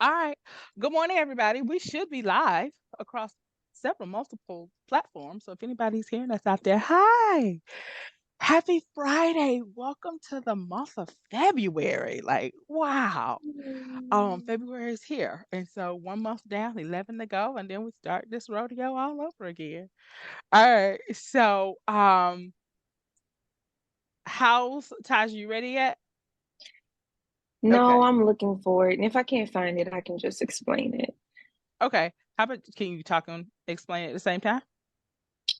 All right. Good morning, everybody. We should be live across several multiple platforms. So if anybody's hearing us out there, hi. Happy Friday. Welcome to the month of February. Like, wow. Mm. February is here. And so 1 month down, 11 to go, and then we start this rodeo all over again. All right. So, how's Taj, you ready yet? No, Okay. I'm looking for it. And if I can't find it, I can just explain it. Okay. How about can you talk and explain it at the same time?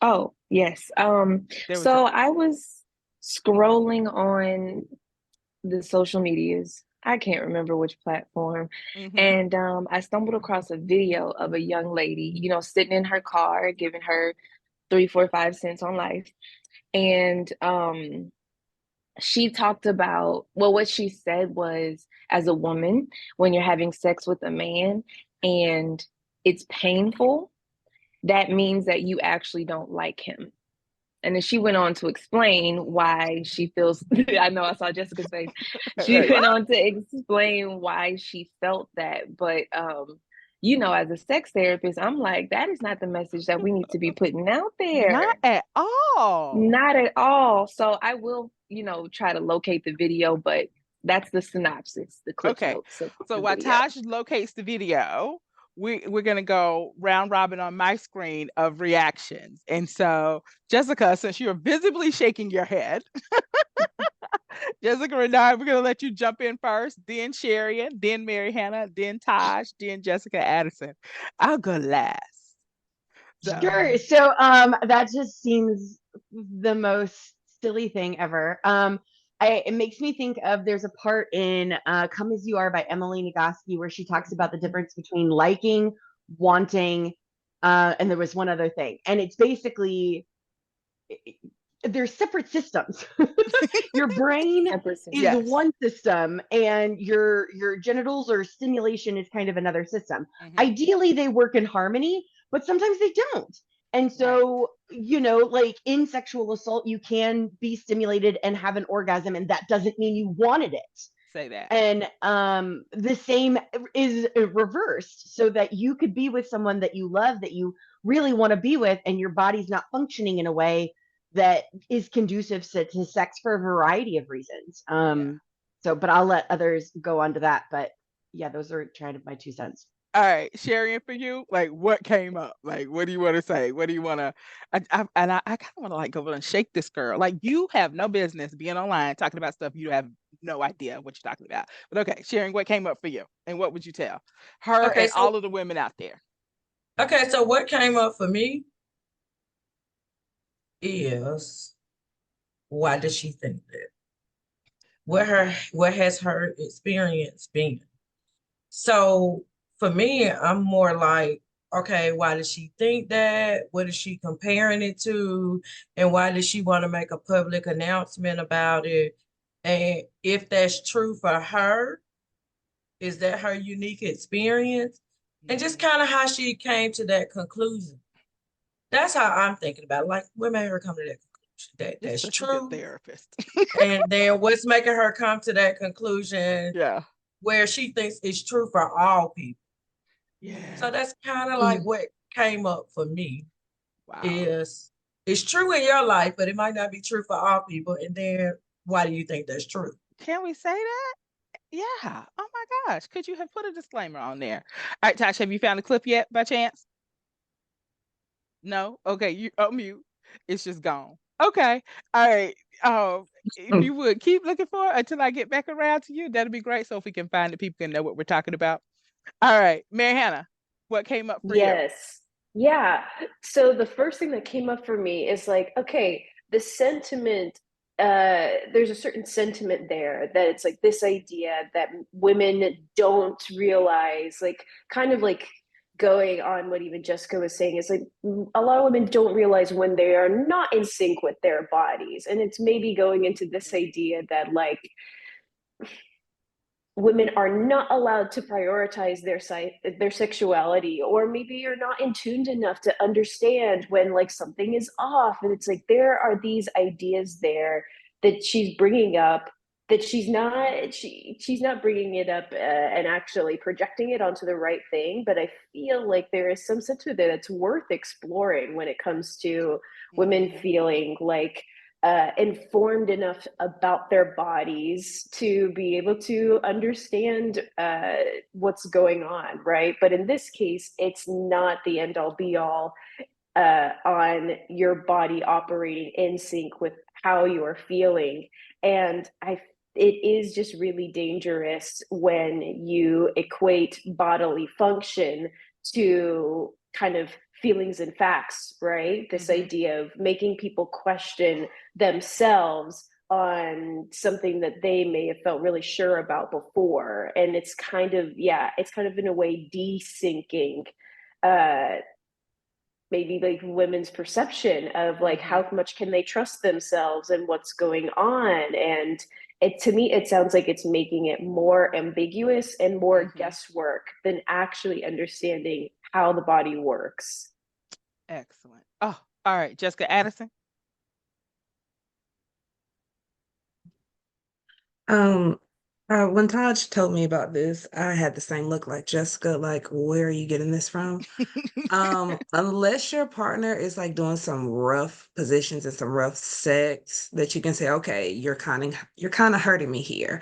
Oh, yes. There we go. So I was scrolling on the social medias. I can't remember which platform. Mm-hmm. And I stumbled across a video of a young lady, sitting in her car, giving her 3, 4, 5 cents on life. And she talked about, well, what she said was, as a woman, when you're having sex with a man and it's painful, that means that you actually don't like him. And then she went on to explain why she feels, I know I saw Jessica's face. She Like, went what? on to explain why she felt that. But, as a sex therapist, I'm like, that is not the message that we need to be putting out Not there. at all. Not at all. So I will, try to locate the video, but that's the synopsis, the cliff Okay. notes of So the while video. Taj locates the video, we're gonna go round robin on my screen of reactions. And so, Jessica, since you're visibly shaking your head, Jessica and I, we're gonna let you jump in first, then Sharian, then Mary Hannah, then Taj, then Jessica Addison. I'll go last. So Sure. So that just seems the most silly thing ever. It makes me think of there's a part in Come As You Are by Emily Nagoski where she talks about the difference between liking, wanting, and there was one other thing. And it's basically they're separate systems. Your brain 100%. is yes. one system and your genitals or stimulation is kind of another system. Hmm. Ideally they work in harmony, but sometimes they don't. And Right. so, like in sexual assault, you can be stimulated and have an orgasm, and that doesn't mean you wanted it. Say that. And the same is reversed, so that you could be with someone that you love, that you really want to be with, and your body's not functioning in a way that is conducive to sex for a variety of reasons. Yeah. But I'll let others go on to that. But yeah, those are kind of my 2 cents. All right, sharing for you, like what came up? Like, what do you want to say? What do you want to? I kind of want to like go over and shake this girl. Like, you have no business being online talking about stuff you have no idea what you're talking about. But okay, sharing what came up for you, and what would you tell her Okay, and so all of the women out there? what came up for me is why does she think that? Okay. What has her experience been? So for me, I'm more like, okay, why does she think that? What is she comparing it to? And why does she want to make a public announcement about it? And if that's true for her, is that her unique experience? And just Mhm. kind of how she came to that conclusion. That's how I'm thinking about it. Like, what made her come to that conclusion? You're That's such a good true. therapist. And then what's making her come to that conclusion Yeah. where she thinks it's true for all people. So Yeah. that's kind of like Mm. what came up for me Wow. is it's true in your life, but it might not be true for all people. And then why do you think that's true? Can we say that? Yeah. Oh my gosh. Could you have put a disclaimer on there? All right, Tash, have you found the clip yet by chance? No? Okay, you mute. It's just gone. Okay. All right. If Mm. you would keep looking for it until I get back around to you, that'd be great. So if we can find it, people can know what we're talking about. All right, Mary Hannah, what came up for you? Yes. Yeah. So the first thing that came up for me is like, okay, the sentiment, there's a certain sentiment there that it's like this idea that women don't realize, like, kind of like going on what even Jessica was saying is like a lot of women don't realize when they are not in sync with their bodies. And it's maybe going into this idea that like women are not allowed to prioritize their sexuality, or maybe you're not in tuned enough to understand when like something is off, and it's like there are these ideas there that she's bringing up that she's not bringing it up and actually projecting it onto the right thing. But I feel like there is some sense to there that's worth exploring when it comes to women feeling like informed enough about their bodies to be able to understand what's going on, right? But in this case, it's not the end all be all on your body operating in sync with how you're feeling. And it is just really dangerous when you equate bodily function to kind of feelings and facts, right? This idea of making people question themselves on something that they may have felt really sure about before. And it's kind of, it's kind of in a way desyncing maybe like women's perception of like how much can they trust themselves and what's going on. And it, to me, it sounds like it's making it more ambiguous and more guesswork than actually understanding how the body works. Excellent. Oh, all right, Jessica Addison. When Taj told me about this, I had the same look like Jessica, like, where are you getting this from? Unless your partner is like doing some rough positions and some rough sex that you can say, okay, you're kind of hurting me here.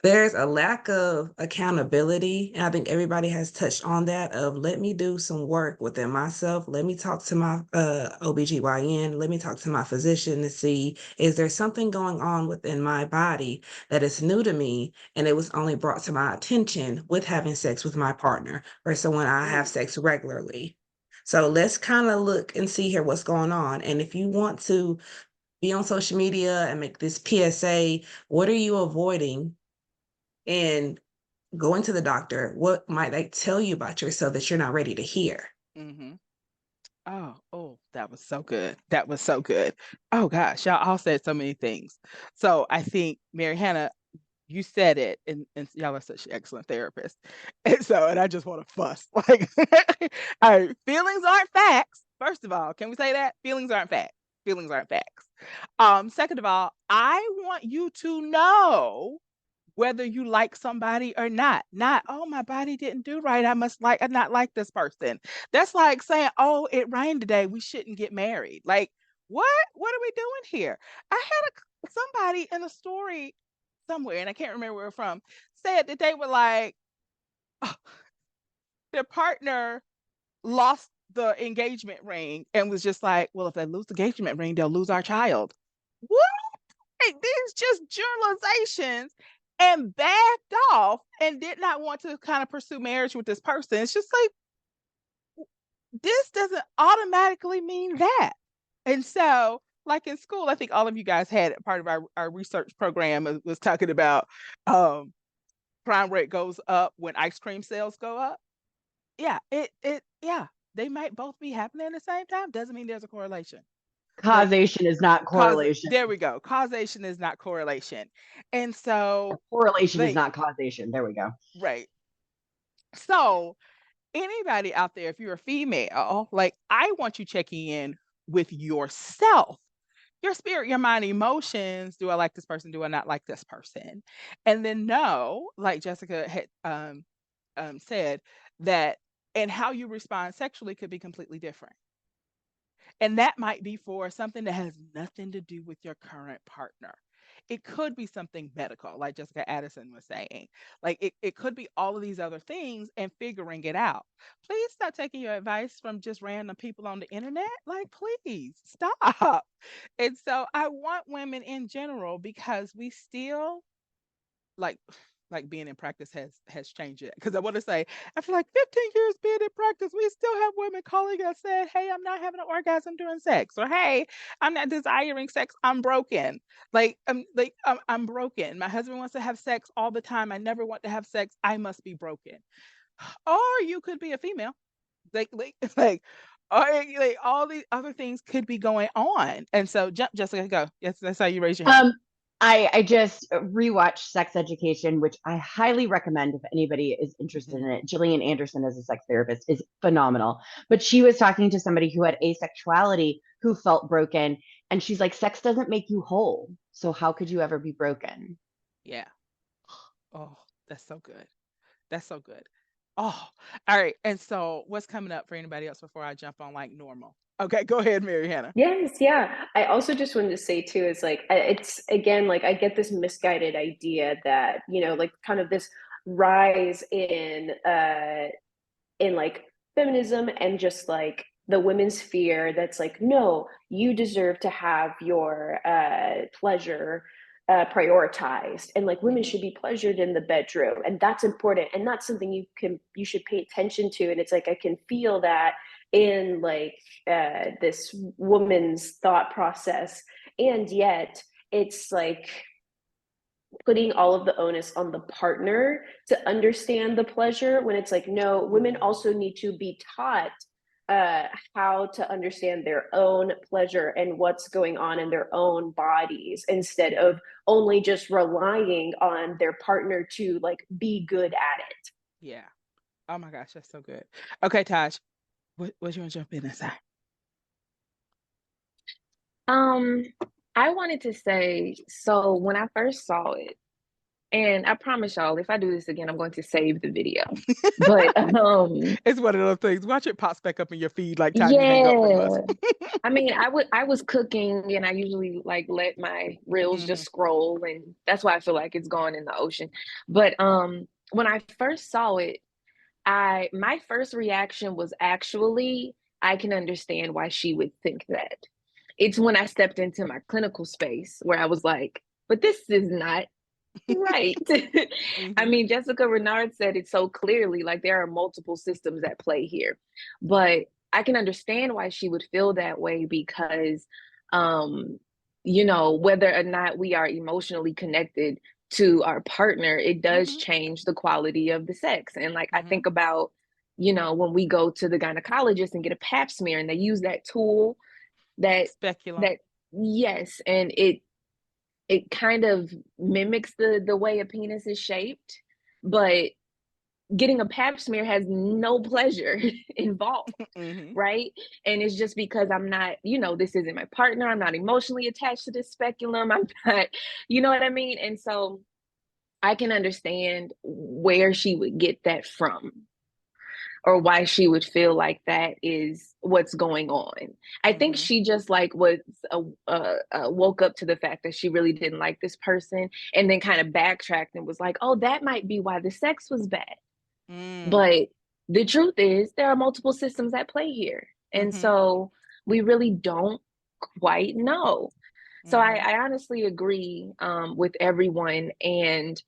There's a lack of accountability, and I think everybody has touched on that of let me do some work within myself. Let me talk to my OBGYN, let me talk to my physician to see, is there something going on within my body that is new to me and it was only brought to my attention with having sex with my partner or someone I have sex regularly. So let's kind of look and see here what's going on. And if you want to be on social media and make this PSA, what are you avoiding? And going to the doctor, what might they tell you about yourself that you're not ready to hear? Oh, that was so good. That was so good. Oh gosh, y'all all said so many things. So I think Mary Hannah, you said it, and y'all are such excellent therapists. And I just want to fuss. Like, all right, feelings aren't facts. First of all, can we say that? Feelings aren't facts. Feelings aren't facts. Second of all, I want you to know whether you like somebody or not. Not, oh, my body didn't do right. I not like this person. That's like saying, oh, it rained today. We shouldn't get married. Like, what? What are we doing here? I had somebody in a story somewhere, and I can't remember where from, said that they were like, oh, their partner lost the engagement ring and was just like, well, if they lose the engagement ring, they'll lose our child. What? Like, these just generalizations, and backed off and did not want to kind of pursue marriage with this person. It's just like, this doesn't automatically mean that. And so, like in school, I think all of you guys had part of our research program was talking about crime rate goes up when ice cream sales go up. Yeah, they might both be happening at the same time. Doesn't mean there's a correlation. Causation is not correlation. There we go. Causation is not correlation. And so correlation is not causation. There we go. Right. So anybody out there, if you're a female, like, I want you checking in with yourself, your spirit, your mind, emotions. Do I like this person? Do I not like this person? And then know, like Jessica had said, that and how you respond sexually could be completely different. And that might be for something that has nothing to do with your current partner. It could be something medical, like Jessica Addison was saying. Like, it could be all of these other things and figuring it out. Please stop taking your advice from just random people on the internet. Like, please stop. And so I want women in general, because we still like being in practice has changed it. Because I want to say, after like 15 years being in practice, we still have women calling us saying, hey, I'm not having an orgasm during sex, or hey, I'm not desiring sex, I'm broken. I'm broken. My husband wants to have sex all the time, I never want to have sex, I must be broken. Or you could be a female, like or like all these other things could be going on. And so Jessica, go. Yes, that's how you raise your hand. I just rewatched Sex Education, which I highly recommend if anybody is interested in it. Gillian Anderson as a sex therapist is phenomenal. But she was talking to somebody who had asexuality who felt broken. And she's like, sex doesn't make you whole. So how could you ever be broken? Yeah. Oh, that's so good. That's so good. Oh, all right. And so what's coming up for anybody else before I jump on like normal? Okay, go ahead, Mary Hannah. Yes, yeah. I also just wanted to say too is like it's again like I get this misguided idea that, you know, like kind of this rise in like feminism and just like the women's fear that's like, no, you deserve to have your pleasure prioritized, and like women should be pleasured in the bedroom, and that's important, and that's something you should pay attention to. And it's like I can feel that in like this woman's thought process, and yet it's like putting all of the onus on the partner to understand the pleasure, when it's like, no, women also need to be taught how to understand their own pleasure and what's going on in their own bodies, instead of only just relying on their partner to like be good at it. Yeah. Oh my gosh, that's so good. Okay, Taj, what you want to jump in and say? I wanted to say, so when I first saw it, and I promise y'all, if I do this again, I'm going to save the video. But It's one of those things. Watch it pops back up in your feed like time you hang up from us. yeah. I mean, I was cooking, and I usually like let my reels just scroll, and that's why I feel like it's gone in the ocean. But when I first saw it, my first reaction was actually, I can understand why she would think that. It's when I stepped into my clinical space where I was like, but this is not right. I mean, Jessica Renard said it so clearly, like there are multiple systems at play here. But I can understand why she would feel that way because, you know, whether or not we are emotionally connected to our partner, it does change the quality of the sex. And like, I think about, you know, when we go to the gynecologist and get a pap smear, and they use that tool that, Speculum. that, yes, and it kind of mimics the way a penis is shaped, but getting a pap smear has no pleasure involved, right? And it's just because I'm not, you know, this isn't my partner. I'm not emotionally attached to this speculum. I'm not, you know what I mean? And so I can understand where she would get that from, or why she would feel like that is what's going on. I think she just like was woke up to the fact that she really didn't like this person, and then kind of backtracked and was like, oh, that might be why the sex was bad. But the truth is there are multiple systems at play here. And so we really don't quite know. So I honestly agree with everyone. And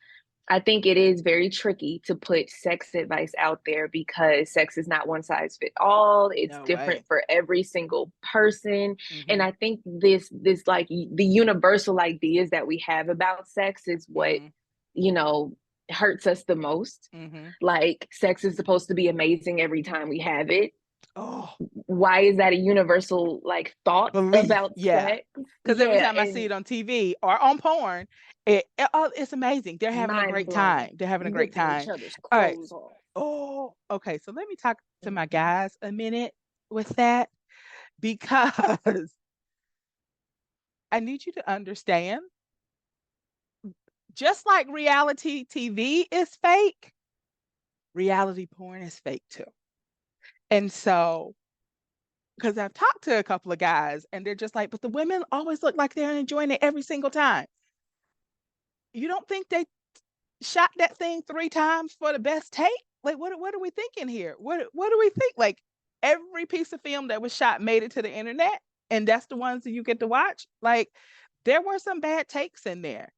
I think it is very tricky to put sex advice out there because sex is not one size fit all. It's No different way. for every single person. And I think this like the universal ideas that we have about sex is what, you know, hurts us the most. Like sex is supposed to be amazing every time we have it. Oh, Why is that a universal like thought belief. about Yeah. sex? Because every time I see it on TV or on porn, it's amazing. They're having a Mind great blown. time. They're having a great Ripping each time. other's All right. clothes off. Oh, okay. So let me talk to my guys a minute with that, because I need you to understand, just like reality TV is fake, reality porn is fake too. And so, because I've talked to a couple of guys and they're just like, but the women always look like they're enjoying it every single time. You don't think they shot that thing 3 times for the best take? Like, what are we thinking here? What do we think? Like, every piece of film that was shot made it to the internet, and that's the ones that you get to watch. Like, there were some bad takes in there,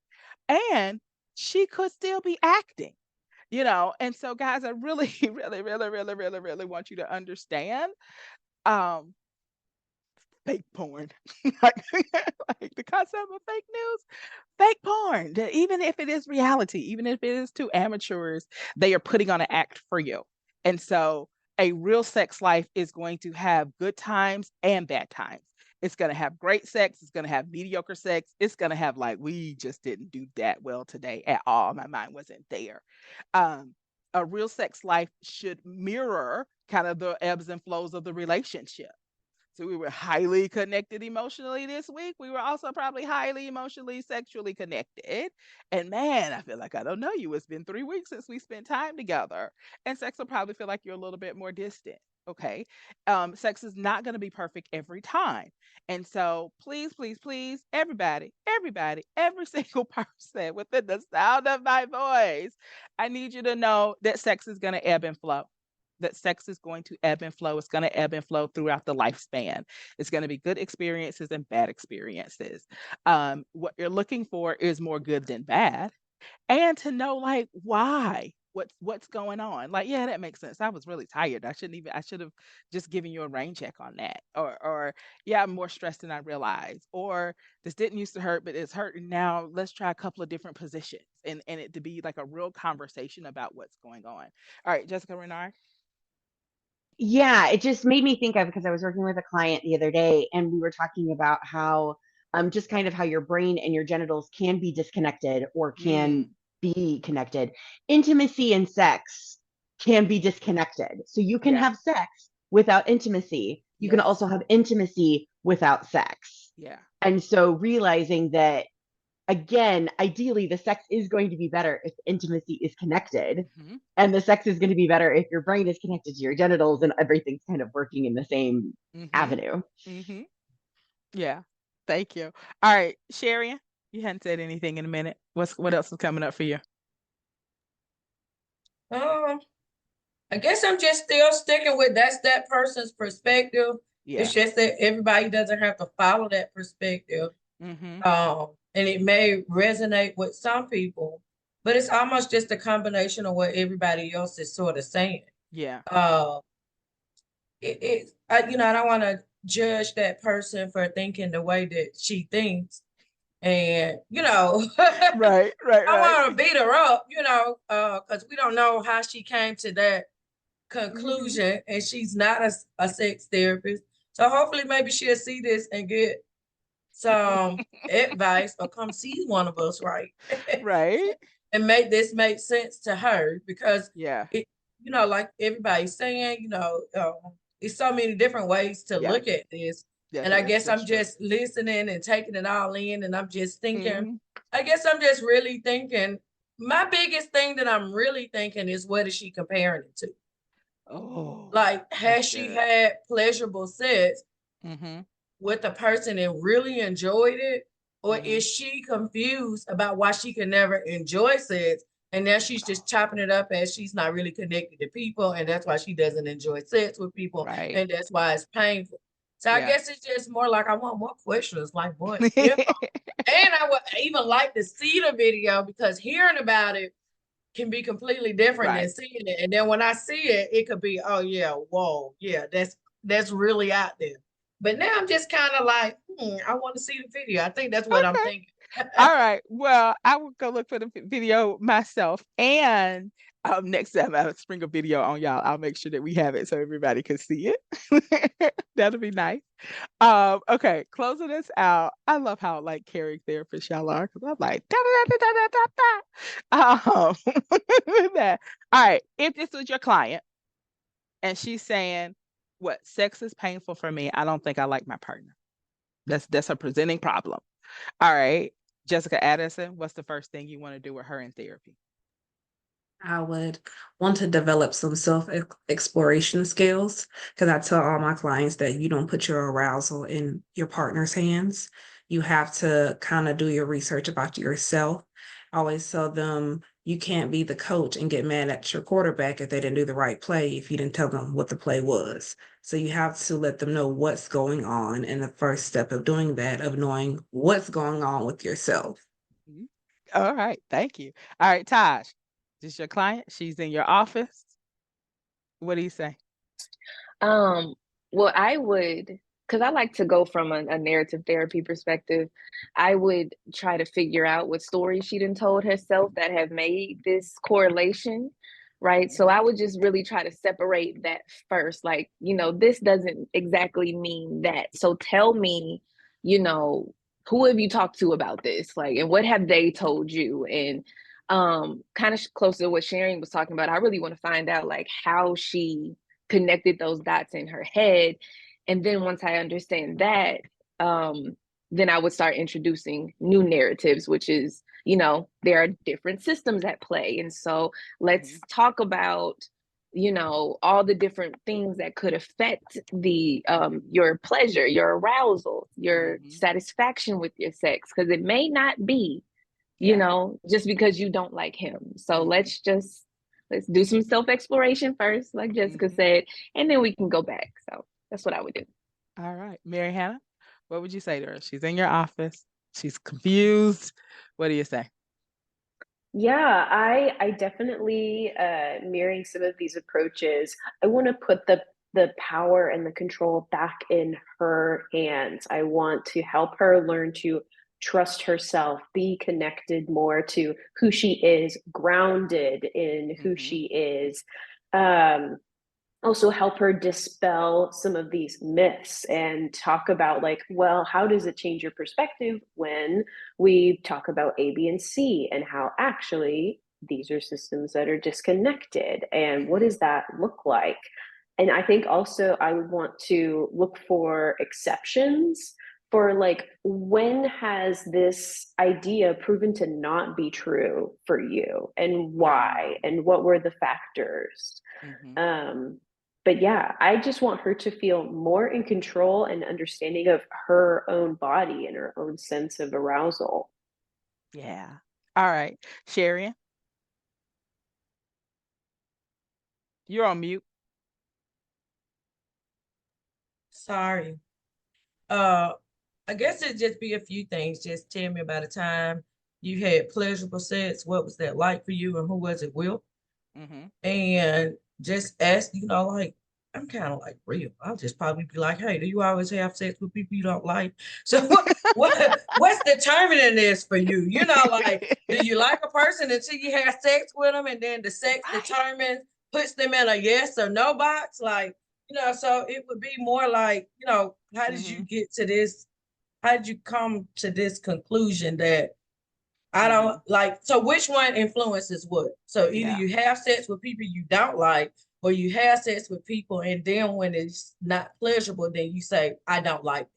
and she could still be acting, you know. And so, guys, I really, really, really, really, really, really want you to understand. Um, Fake porn. like, like the concept of fake news, fake porn. Even if it is reality, even if it is two amateurs, they are putting on an act for you. And so a real sex life is going to have good times and bad times. It's going to have great sex. It's going to have mediocre sex. It's going to have like, we just didn't do that well today at all. My mind wasn't there. A real sex life should mirror kind of the ebbs and flows of the relationship. So we were highly connected emotionally this week. We were also probably highly emotionally, sexually connected. And man, I feel like I don't know you. It's been 3 weeks since we spent time together. And sex will probably feel like you're a little bit more distant. Okay. Sex is not going to be perfect every time. And so please, please, please, everybody, every single person within the sound of my voice, I need you to know that sex is going to ebb and flow, that sex is going to ebb and flow. It's going to ebb and flow throughout the lifespan. It's going to be good experiences and bad experiences. What you're looking for is more good than bad, and to know like why. What's going on? Like, yeah, that makes sense. I was really tired. I should have just given you a rain check on that. Or yeah, I'm more stressed than I realized. Or this didn't used to hurt, but it's hurting now. Let's try a couple of different positions and it to be like a real conversation about what's going on. All right, Jessica Renard. Yeah, it just made me think of, because I was working with a client the other day and we were talking about how just kind of how your brain and your genitals can be disconnected or can be connected. Intimacy and sex can be disconnected. So you can Yeah. have sex without intimacy. You can Yes. also have intimacy without sex. Yeah. And so realizing that, again, ideally, the sex is going to be better if intimacy is connected. Mhm. And the sex is going to be better if your brain is connected to your genitals and everything's kind of working in the same Mhm. avenue. Mhm. Yeah. Thank you. All right, Sharon, you hadn't said anything in a minute. What else is coming up for you? I guess I'm just still sticking with that's that person's perspective. Yeah. It's just that everybody doesn't have to follow that perspective. Mhm. And it may resonate with some people, but it's almost just a combination of what everybody else is sort of saying. Yeah. You know, I don't want to judge that person for thinking the way that she thinks. And, you know, Right. I want to beat her up, you know, because we don't know how she came to that conclusion, and she's not a sex therapist. So hopefully maybe she'll see this and get some advice or come see one of us, right? Right. And make this make sense to her, because Yeah. it, you know, like everybody's saying, you know, it's so many different ways to Yeah. look at this. Yes, And I guess that's I'm true. just listening and taking it all in, and I'm just thinking, Mhm. I guess I'm just really thinking, my biggest thing that I'm really thinking is, what is she comparing it to? Oh, Like, has that's she good. had pleasurable sex Mhm. with a person and really enjoyed it? Or Mhm. is she confused about why she can never enjoy sex? And now she's just chopping it up as she's not really connected to people. And that's why she doesn't enjoy sex with people. Right. And that's why it's painful. So I Yeah. guess it's just more like, I want more questions. Like, what if? And I would even like to see the video, because hearing about it can be completely different Right. than seeing it. And then when I see it, it could be, oh yeah, whoa, yeah, that's really out there. But now I'm just kind of like, I want to see the video. I think that's what I'm Okay. thinking. All right. Well, I will go look for the video myself. And next time I spring a video on y'all, I'll make sure that we have it so everybody can see it. That'll be nice. Okay, closing this out. I love how like caring therapists y'all are, because I'm like da da da da da da da. That. All right. If this was your client and she's saying, "What sex is painful for me. I don't think I like my partner." That's a presenting problem. All right, Jessica Addison, what's the first thing you want to do with her in therapy? I would want to develop some self exploration skills, because I tell all my clients that you don't put your arousal in your partner's hands. You have to kind of do your research about yourself. I always tell them you can't be the coach and get mad at your quarterback if they didn't do the right play if you didn't tell them what the play was. So you have to let them know what's going on. And the first step of doing that, of knowing what's going on with yourself. Mhm. All right, thank you. All right, Taj, this is your client. She's in your office. What do you say? Well, I would, because I like to go from a narrative therapy perspective. I would try to figure out what stories she done told herself that have made this correlation, right? So I would just really try to separate that first. Like, this doesn't exactly mean that. So tell me, you know, who have you talked to about this? Like, and what have they told you? And kind of close to what Sharon was talking about, I really want to find out like how she connected those dots in her head, And then once I understand that, then I would start introducing new narratives, which is, there are different systems at play. And so let's talk about, all the different things that could affect the your pleasure, your arousal, your satisfaction with your sex, because it may not be, just because you don't like him. So let's do some self-exploration first, like Jessica said, and then we can go back. So that's what I would do. All right. Mary Hannah, what would you say to her? She's in your office. She's confused. What do you say? Yeah, I definitely mirroring some of these approaches. I want to put the power and the control back in her hands. I want to help her learn to trust herself, be connected more to who she is, grounded in who she is. Um, Also help her dispel some of these myths and talk about, like, well, how does it change your perspective when we talk about A, B, and C, and how actually these are systems that are disconnected, and what does that look like? And I think also I would want to look for exceptions for, like, when has this idea proven to not be true for you, and why, and what were the factors. um but yeah, I just want her to feel more in control and understanding of her own body and her own sense of arousal. Yeah. All right. Sherry, you're on mute. Sorry. I guess it'd just be a few things. Just tell me about a time you had pleasurable sex. What was that like for you, and who was it with? And just ask, like, I'm kind of like real. I'll just probably be like, hey, do you always have sex with people you don't like? So what's determining this for you? Like, do you like a person until you have sex with them, and then the sex determines, puts them in a yes or no box? Like, so it would be more like, how did you get to this? How did you come to this conclusion that I don't like? So which one influences what? So either you have sex with people you don't like, or you have sex with people, and then when it's not pleasurable, then you say, I don't like it.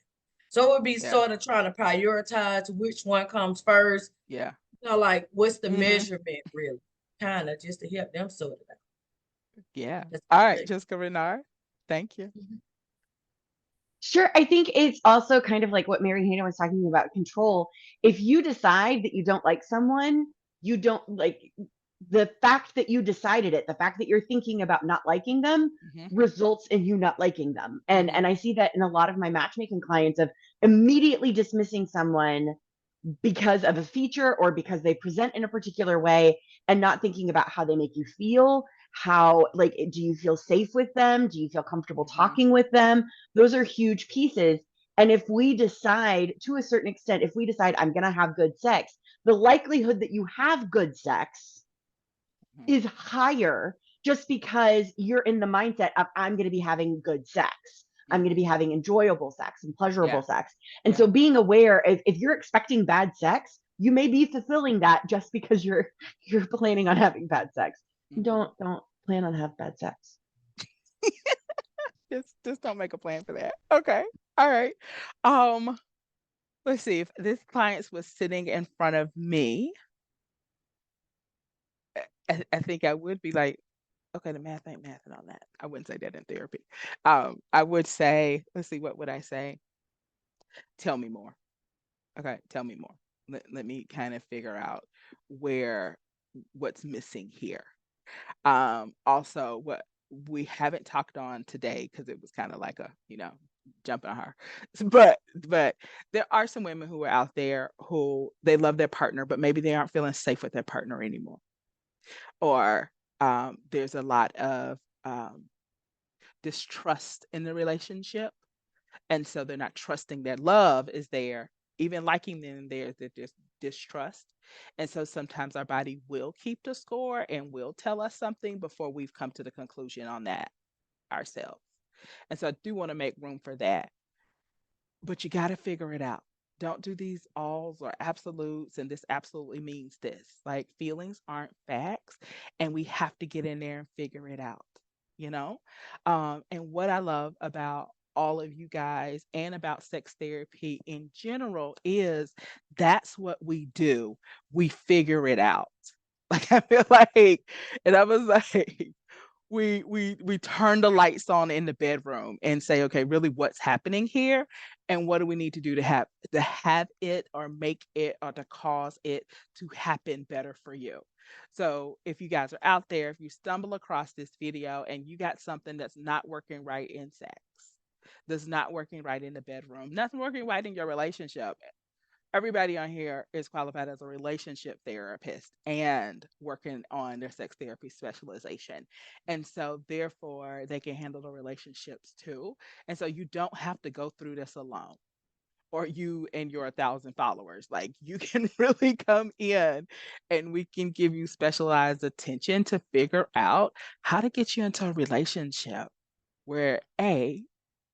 So it would be sort of trying to prioritize which one comes first. Yeah. Like, what's the measurement really? Kind of just to help them sort it out. Yeah. All right, Jessica Renard. Thank you. Sure. I think it's also kind of like what Mary Hannah was talking about, control. If you decide that you don't like someone, you don't like the fact that you decided it, the fact that you're thinking about not liking them results in you not liking them. And I see that in a lot of my matchmaking clients of immediately dismissing someone because of a feature or because they present in a particular way and not thinking about how they make you feel. How, like, do you feel safe with them? Do you feel comfortable talking with them? Those are huge pieces. And if we decide, to a certain extent, if we decide I'm going to have good sex, the likelihood that you have good sex is higher just because you're in the mindset of I'm going to be having good sex. I'm going to be having enjoyable sex and pleasurable sex. And so being aware, if you're expecting bad sex, you may be fulfilling that just because you're planning on having bad sex. Don't plan on have bad sex. Just don't make a plan for that. Okay. All right. Let's see, if this client was sitting in front of me, I think I would be like, okay, the math ain't mathing on that. I wouldn't say that in therapy. I would say, let's see, what would I say? Tell me more. Okay, tell me more. Let me kind of figure out what's missing here. Also, what we haven't talked on today, because it was kind of like a, jumping on her. But there are some women who are out there who they love their partner, but maybe they aren't feeling safe with their partner anymore. Or there's a lot of distrust in the relationship. And so they're not trusting their love is there, even liking them there, that there's distrust. And so sometimes our body will keep the score and will tell us something before we've come to the conclusion on that ourselves. And so I do want to make room for that. But you got to figure it out. Don't do these alls or absolutes, and this absolutely means this. Like, feelings aren't facts, and we have to get in there and figure it out, you know? And what I love about all of you guys and about sex therapy in general is that's what we do. We figure it out. Like I feel like, and I was like, we turn the lights on in the bedroom and say, okay, really what's happening here, and what do we need to do to have it or make it or to cause it to happen better for you. So if you guys are out there, if you stumble across this video and you got something that's not working right in sex, that's not working right in the bedroom, nothing working right in your relationship, everybody on here is qualified as a relationship therapist and working on their sex therapy specialization. And so, therefore, they can handle the relationships too. And so, you don't have to go through this alone or you and your 1,000 followers. Like, you can really come in and we can give you specialized attention to figure out how to get you into a relationship where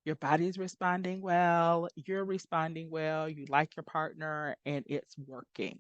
your body's responding well, you're responding well, you like your partner, and it's working.